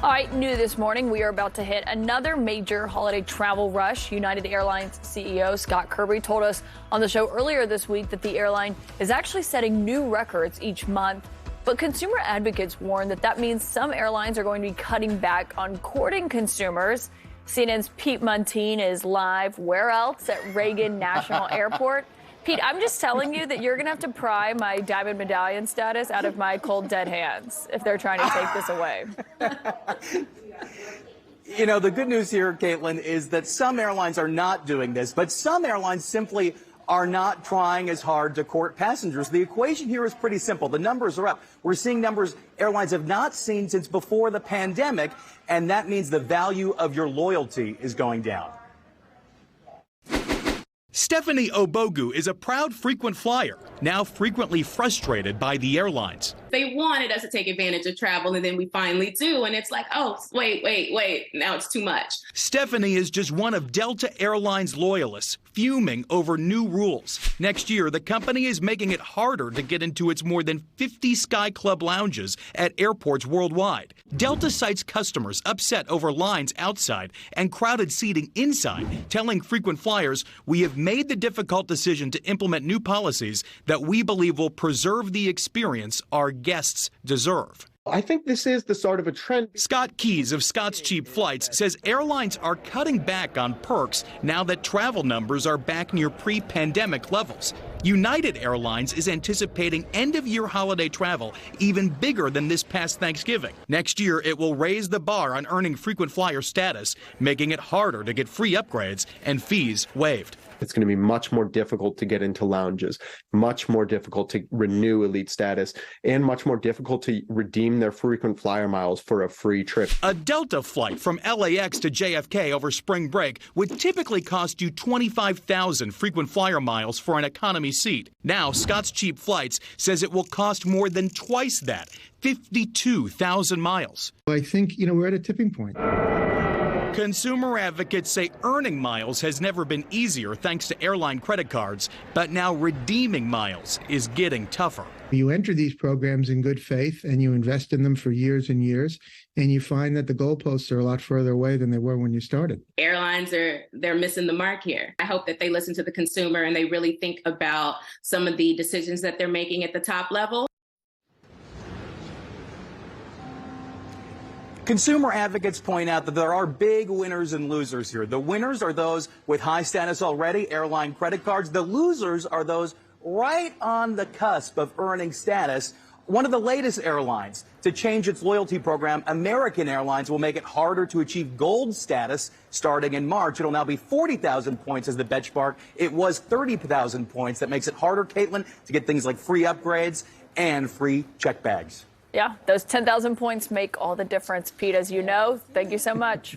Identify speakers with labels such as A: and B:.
A: All right, new this morning, we are about to hit another major holiday travel rush. United Airlines CEO Scott Kirby told us on the show earlier this week that the airline is actually setting new records each month. But consumer advocates warn that that means some airlines are going to be cutting back on courting consumers. CNN's Pete Muntean is live. Where else? At Reagan National Airport. Pete, I'm just telling you that you're going to have to pry my diamond medallion status out of my cold, dead hands if they're trying to take this away.
B: You know, the good news here, Caitlin, is that some airlines are not doing this, but some airlines simply are not trying as hard to court passengers. The equation here is pretty simple. The numbers are up. We're seeing numbers airlines have not seen since before the pandemic, and that means the value of your loyalty is going down.
C: Stephanie Obogu is a proud frequent flyer, now frequently frustrated by the airlines.
D: They wanted us to take advantage of travel, and then we finally do, and it's like, oh, wait, now it's too much.
C: Stephanie is just one of Delta Airlines loyalists, fuming over new rules. Next year, the company is making it harder to get into its more than 50 Sky Club lounges at airports worldwide. Delta cites customers upset over lines outside and crowded seating inside, telling frequent flyers, "We have made the difficult decision to implement new policies that we believe will preserve the experience our guests deserve."
E: I think this is the start of a trend.
C: Scott Keys of Scott's Cheap Flights says airlines are cutting back on perks now that travel numbers are back near pre-pandemic levels. United Airlines is anticipating end-of-year holiday travel even bigger than this past Thanksgiving. Next year, it will raise the bar on earning frequent flyer status, making it harder to get free upgrades and fees waived.
E: It's going to be much more difficult to get into lounges, much more difficult to renew elite status, and much more difficult to redeem their frequent flyer miles for a free trip.
C: A Delta flight from LAX to JFK over spring break would typically cost you 25,000 frequent flyer miles for an economy seat. Now, Scott's Cheap Flights says it will cost more than twice that, 52,000 miles.
F: I think, we're at a tipping point.
C: Consumer advocates say earning miles has never been easier thanks to airline credit cards, but now redeeming miles is getting tougher.
F: You enter these programs in good faith and you invest in them for years and years, and you find that the goalposts are a lot further away than they were when you started.
D: Airlines they're missing the mark here. I hope that they listen to the consumer and they really think about some of the decisions that they're making at the top level.
B: Consumer advocates point out that there are big winners and losers here. The winners are those with high status already, airline credit cards. The losers are those right on the cusp of earning status. One of the latest airlines to change its loyalty program, American Airlines, will make it harder to achieve gold status starting in March. It'll now be 40,000 points as the benchmark. It was 30,000 points. That makes it harder, Caitlin, to get things like free upgrades and free check bags.
A: Yeah, those 10,000 points make all the difference, Pete, as you know. Thank you so much.